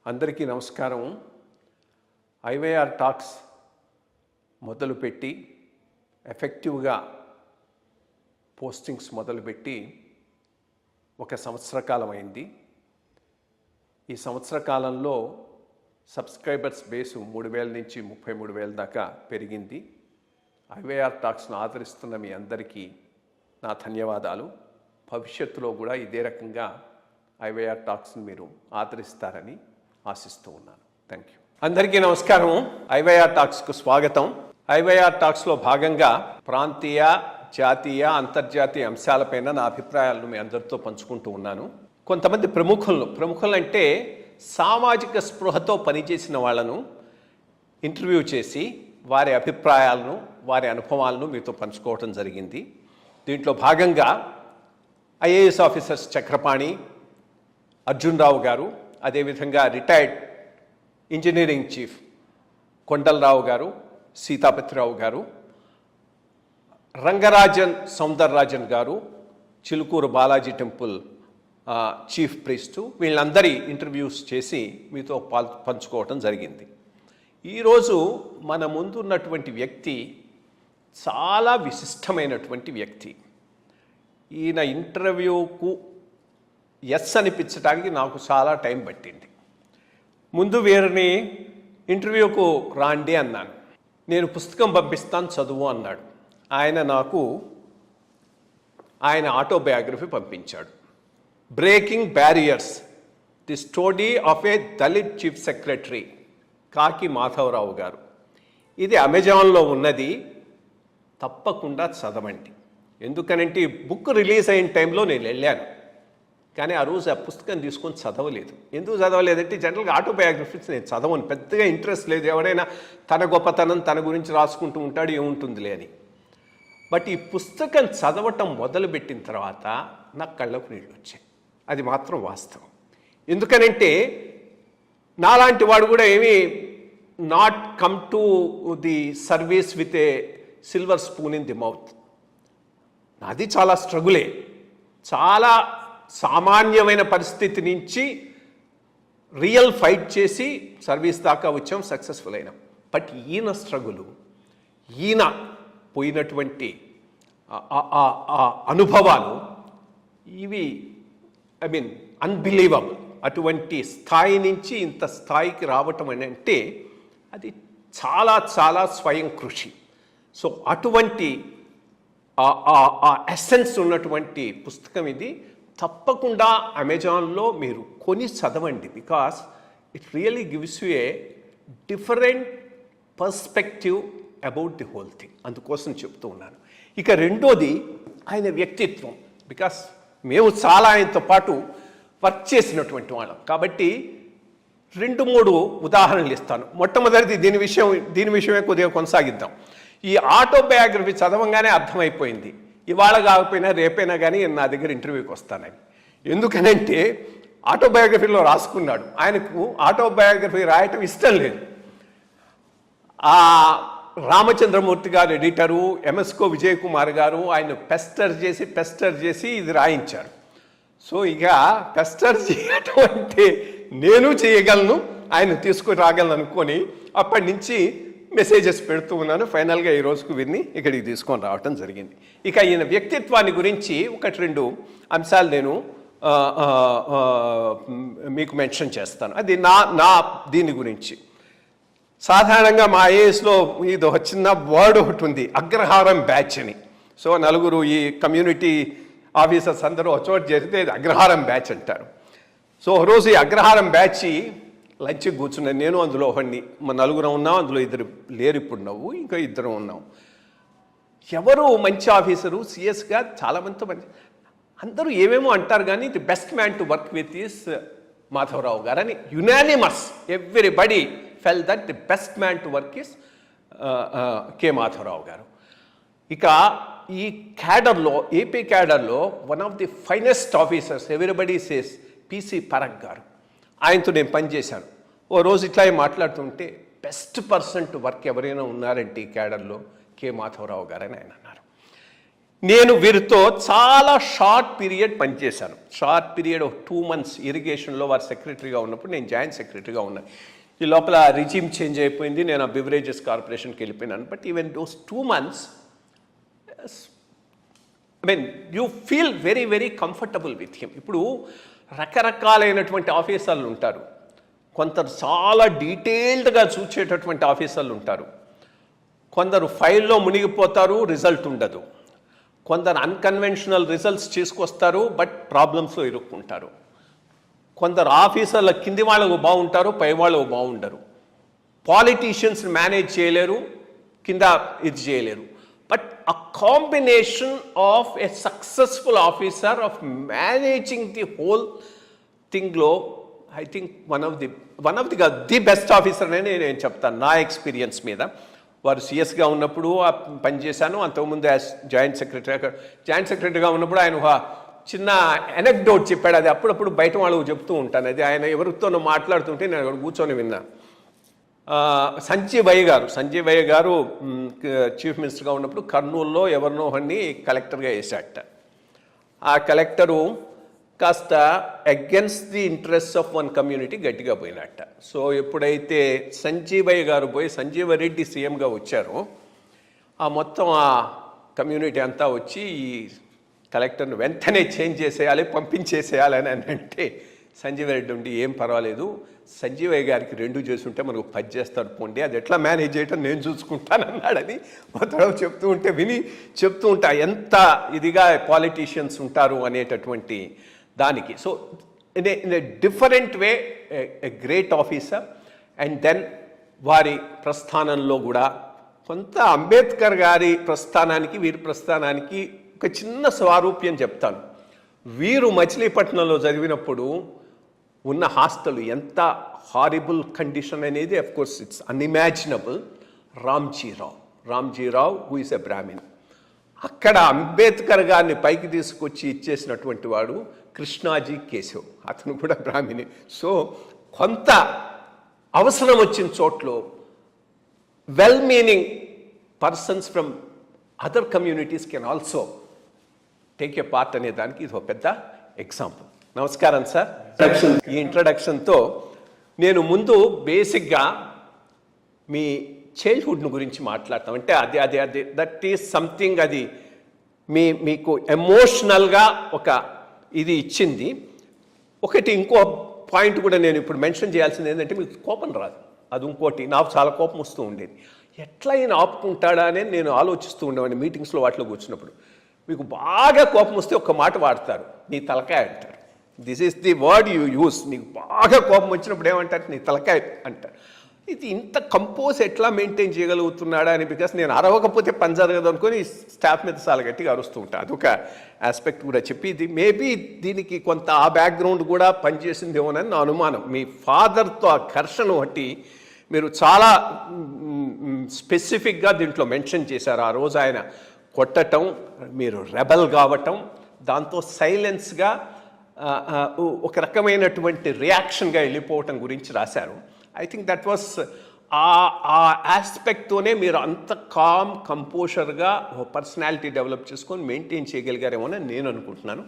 అందరికీ నమస్కారం. IYR talks మొదలుపెట్టి ఎఫెక్టివ్గా పోస్టింగ్స్ మొదలుపెట్టి ఒక సంవత్సర కాలం అయింది. ఈ సంవత్సర కాలంలో సబ్స్క్రైబర్స్ బేసు 3,000 నుంచి 33,000 దాకా పెరిగింది. ఐవైఆర్ టాక్స్ను ఆదరిస్తున్న మీ అందరికీ నా ధన్యవాదాలు. భవిష్యత్తులో కూడా ఇదే రకంగా ఐవైఆర్ టాక్స్ని మీరు ఆదరిస్తారని ఆశిస్తూ ఉన్నాను. Thank you. అందరికీ నమస్కారం. ఐవైఆర్ టాక్స్కు స్వాగతం. ఐవైఆర్ టాక్స్లో భాగంగా ప్రాంతీయ, జాతీయ, అంతర్జాతీయ అంశాలపైన నా అభిప్రాయాలను మీ అందరితో పంచుకుంటూ ఉన్నాను. కొంతమంది ప్రముఖులు అంటే సామాజిక స్పృహతో పనిచేసిన వాళ్ళను ఇంటర్వ్యూ చేసి వారి అభిప్రాయాలను, వారి అనుభవాలను మీతో పంచుకోవడం జరిగింది. దీంట్లో భాగంగా ఐఏఎస్ ఆఫీసర్స్ చక్రపాణి అర్జున్ రావు గారు, అదేవిధంగా రిటైర్డ్ ఇంజనీరింగ్ చీఫ్ కొండలరావు గారు, సీతాపతిరావు గారు, రంగరాజన్ సౌందరరాజన్ గారు, Chilukuru Balaji temple chief priest, వీళ్ళందరి ఇంటర్వ్యూస్ చేసి మీతో పంచుకోవటం జరిగింది. ఈరోజు మన ముందు ఉన్నటువంటి వ్యక్తి చాలా విశిష్టమైనటువంటి వ్యక్తి. ఈయన ఇంటర్వ్యూకు ఎస్ అనిపించడానికి నాకు చాలా టైం పట్టింది. ముందు వీరిని ఇంటర్వ్యూకు రాండి అన్నాను. నేను పుస్తకం పంపిస్తాను చదువు అన్నాడు. ఆయన ఆటోబయోగ్రఫీ పంపించాడు. Breaking barriers, the story of A Dalit chief secretary, కాకి మాధవరావు గారు. ఇది అమెజాన్లో ఉన్నది, తప్పకుండా చదవండి. ఎందుకనంటే ఈ బుక్ రిలీజ్ అయిన టైంలో నేను వెళ్ళాను, కానీ ఆ రోజు ఆ పుస్తకం తీసుకొని చదవలేదు. ఎందుకు చదవలేదంటే జనరల్గా ఆటోబయోగ్రఫీస్ నేను చదవను, పెద్దగా ఇంట్రెస్ట్ లేదు. ఎవడైనా తన గొప్పతనం తన గురించి రాసుకుంటూ ఉంటాడు, ఏముంటుందిలే అని. బట్ ఈ పుస్తకం చదవటం మొదలుపెట్టిన తర్వాత నాకు కళ్ళకు నీళ్ళు వచ్చాయి. అది మాత్రం వాస్తవం. ఎందుకనంటే నాలాంటి వాడు కూడా ఏమీ not come to the service with a silver spoon in the mouth. నాది చాలా స్ట్రగులే. చాలా సామాన్యమైన పరిస్థితి నుంచి రియల్ ఫైట్ చేసి సర్వీస్ దాకా వచ్చాం, సక్సెస్ఫుల్ అయినాం. బట్ ఈయన స్ట్రగులు, ఈయన పోయినటువంటి అనుభవాలు, ఇవి అన్బిలీవబుల్. అటువంటి స్థాయి నుంచి ఇంత స్థాయికి రావటం అని అంటే అది చాలా చాలా స్వయం కృషి. సో అటువంటి ఎసెన్స్ ఉన్నటువంటి పుస్తకం ఇది. తప్పకుండా అమెజాన్లో మీరు కొని చదవండి. Because it really gives you a different perspective about the whole thing. అందుకోసం చెప్తూ ఉన్నాను. ఇక రెండోది ఆయన వ్యక్తిత్వం. బికాస్ మేము చాలా ఆయనతో పాటు వర్క్ చేసినటువంటి వాళ్ళం కాబట్టి 2-3 ఉదాహరణలు ఇస్తాను. మొట్టమొదటిది దీని విషయమే కొద్దిగా కొనసాగిద్దాం. ఈ ఆటోబయోగ్రఫీ చదవంగానే అర్థమైపోయింది, ఇవాళ కాకపోయినా రేపైనా కానీ నా దగ్గర ఇంటర్వ్యూకి వస్తానని. ఎందుకనంటే ఆటోబయోగ్రఫీలో రాసుకున్నాడు. ఆయనకు ఆటోబయోగ్రఫీ రాయటం ఇష్టం లేదు. రామచంద్రమూర్తి గారు ఎడిటరు, ఎంఎస్కో విజయ్ కుమార్ గారు ఆయన పెస్టర్ చేసి ఇది రాయించారు. సో ఇక పెస్టర్ చేయటం అంటే నేను చేయగలను, ఆయన తీసుకుని రాగలను అనుకొని అప్పటి నుంచి మెసేజెస్ పెడుతూ ఉన్నాను. ఫైనల్గా ఈ రోజుకు వీరిని ఇక్కడికి తీసుకొని రావటం జరిగింది. ఇక ఈయన వ్యక్తిత్వాన్ని గురించి 1-2 అంశాలు నేను మీకు మెన్షన్ చేస్తాను. అది నా దీని గురించి. సాధారణంగా మా ఐఏఎస్లో ఇది ఒక చిన్న వర్డ్ ఒకటి ఉంది, అగ్రహారం బ్యాచ్ అని. సో 4 ఈ కమ్యూనిటీ ఆఫీసర్స్ అందరూ ఒక చోట చేరితే అగ్రహారం బ్యాచ్ అంటారు. సో ఒకరోజు ఈ అగ్రహారం బ్యాచ్ లంచ్కి కూర్చున్నాను. నేను అందులో ఒకడిని. మా 4 ఉన్నాం, అందులో 2 లేరు, ఇప్పుడు నవ్వు ఇంకా 2 ఉన్నాం. ఎవరు మంచి ఆఫీసరు, సిఎస్గా చాలామందితో మంచి, అందరూ ఏమేమో అంటారు, కానీ the best man to work with is Madhavarao garu అని unanimous. Everybody fell that the best man to work is K Madhavarao garu. ఇక ఈ క్యాడర్లో, ఏపీ క్యాడర్లో one of the finest officers everybody says PC Parak garu. ఆయనతో నేను పనిచేశాను. ఓ రోజు ఇట్లా మాట్లాడుతుంటే బెస్ట్ పర్సన్ టు వర్క్ ఎవరైనా ఉన్నారంటే ఈ క్యాడర్లో కె మాధవరావు గారని ఆయన అన్నారు. నేను వీరితో చాలా షార్ట్ పీరియడ్ పనిచేశాను. షార్ట్ పీరియడ్ ఒక 2 months ఇరిగేషన్లో వారు సెక్రటరీగా ఉన్నప్పుడు నేను జాయింట్ సెక్రటరీగా ఉన్నాను. ఈ లోపల రిజిమ్ చేంజ్ అయిపోయింది, నేను ఆ బివరేజెస్ కార్పొరేషన్కి వెళ్ళిపోయినాను. But even those 2 months, I mean you feel very very comfortable with him. ఇప్పుడు రకరకాలైనటువంటి ఆఫీసర్లు ఉంటారు, కొందరు చాలా డీటెయిల్డ్గా చూసేటటువంటి ఆఫీసర్లు ఉంటారు, కొందరు ఫైల్లో మునిగిపోతారు, రిజల్ట్ ఉండదు, కొందరు అన్కన్వెన్షనల్ రిజల్ట్స్ తీసుకొస్తారు బట్ ప్రాబ్లమ్స్లో ఇరుక్కుంటారు, కొందరు ఆఫీసర్ల కింది వాళ్ళకు బాగుంటారు, పై వాళ్ళకు బాగుండరు, పాలిటీషియన్స్ మేనేజ్ చేయలేరు, కింద ఇది చేయలేరు. But a combination of a successful officer of managing the whole థింగ్లో I think one of the best officer అని నేను చెప్తాను నా ఎక్స్పీరియన్స్ మీద. వారు సిఎస్గా ఉన్నప్పుడు పనిచేశాను, అంతకుముందు యాజ్ జాయింట్ సెక్రటరీగా ఉన్నప్పుడు ఆయన ఒక చిన్న ఎనెక్డోట్ చెప్పాడు, అది అప్పుడప్పుడు బయట వాళ్ళకు చెప్తూ ఉంటాను. అది ఆయన ఎవరితోనో మాట్లాడుతుంటే నేను అక్కడ కూర్చొని విన్నా. సంజీవయ్య గారు చీఫ్ మినిస్టర్గా ఉన్నప్పుడు కర్నూలులో ఎవరినో అన్ని కలెక్టర్గా వేసాట. ఆ కలెక్టరు కాస్త against the interest of one community గట్టిగా పోయినట్ట. సో ఎప్పుడైతే సంజీవయ్య గారు పోయి సంజీవరెడ్డి సీఎంగా వచ్చారో ఆ మొత్తం ఆ కమ్యూనిటీ అంతా వచ్చి ఈ కలెక్టర్ను వెంటనే చేంజ్ చేసేయాలి, పంపించేసేయాలని అని అంటే సంజీవరెడ్డి ఉండి ఏం పర్వాలేదు, సంజీవయ్య గారికి 2 చేసుంటే మనకు 10 చేస్తారు పోండి, అది ఎట్లా మేనేజ్ చేయటం నేను చూసుకుంటానన్నాడని మొత్తం చెప్తూ ఉంటా ఎంత ఇదిగా పాలిటీషియన్స్ ఉంటారు అనేటటువంటి దానికి. So in a different way a great officer. And then వారి ప్రస్థానంలో కూడా కొంత అంబేద్కర్ గారి ప్రస్థానానికి వీరి ప్రస్థానానికి ఒక చిన్న స్వారూప్యం చెప్తాను. వీరు మచిలీపట్నంలో చదివినప్పుడు ఉన్న హాస్టల్ ఎంత హారిబుల్ కండిషన్ అనేది of course it's unimaginable. Ramjirao who is a Brahmin, అక్కడ అంబేద్కర్ గారిని పైకి తీసుకొచ్చి ఇచ్చేసినటువంటి వాడు కృష్ణాజీ కేశవ్, అతను కూడా బ్రాహ్మిణి. సో కొంత అవసరం వచ్చిన చోట్లో well meaning persons from other communities can also take a part అనే దానికి ఇది ఒక పెద్ద ఎగ్జాంపుల్. నమస్కారం సార్. ఈ ఇంట్రడక్షన్తో నేను ముందు బేసిక్గా మీ చైల్డ్హుడ్ను గురించి మాట్లాడతాం. అంటే అది దట్ ఈస్ సంథింగ్, అది మీకు ఎమోషనల్గా ఒక ఇది ఇచ్చింది. ఒకటి ఇంకో పాయింట్ కూడా నేను ఇప్పుడు మెన్షన్ చేయాల్సింది ఏంటంటే, మీకు కోపం రాదు, అది ఇంకోటి. నాకు చాలా కోపం వస్తూ ఉండేది, ఎట్లా ఆయన ఆపుకుంటాడా అని నేను ఆలోచిస్తూ ఉండేవాడిని మీటింగ్స్లో వాటిలో కూర్చున్నప్పుడు. మీకు బాగా కోపం వస్తే ఒక మాట వాడతారు, నీ తలకాయ అంటారు. This is the word you use. నీకు బాగా కోపం వచ్చినప్పుడు ఏమంటారు, నీ తలకాయ అంటారు. ఇది ఇంత కంపోజ్ ఎట్లా మెయింటైన్ చేయగలుగుతున్నాడా అని, బికాస్ నేను అరవకపోతే పని జరగదు అనుకుని స్టాఫ్ మీద చాలా గట్టిగా అరుస్తూ ఉంటాను. అదొక ఆస్పెక్ట్ కూడా చెప్పి, ఇది మేబీ దీనికి కొంత ఆ బ్యాక్గ్రౌండ్ కూడా పనిచేసిందేమోనని నా అనుమానం. మీ ఫాదర్తో ఆ ఘర్షణ బట్టి మీరు చాలా స్పెసిఫిక్గా దీంట్లో మెన్షన్ చేశారు. ఆ రోజు ఆయన కొట్టటం, మీరు రెబల్ కావటం, దాంతో సైలెన్స్గా ఒక రకమైనటువంటి రియాక్షన్గా వెళ్ళిపోవటం గురించి రాశారు. ఐ థింక్ దట్ వాస్ ఆ ఆస్పెక్ట్తోనే మీరు అంత కామ్ కంపోజర్గా పర్సనాలిటీ డెవలప్ చేసుకొని మెయింటైన్ చేయగలిగారేమో అని నేను అనుకుంటున్నాను.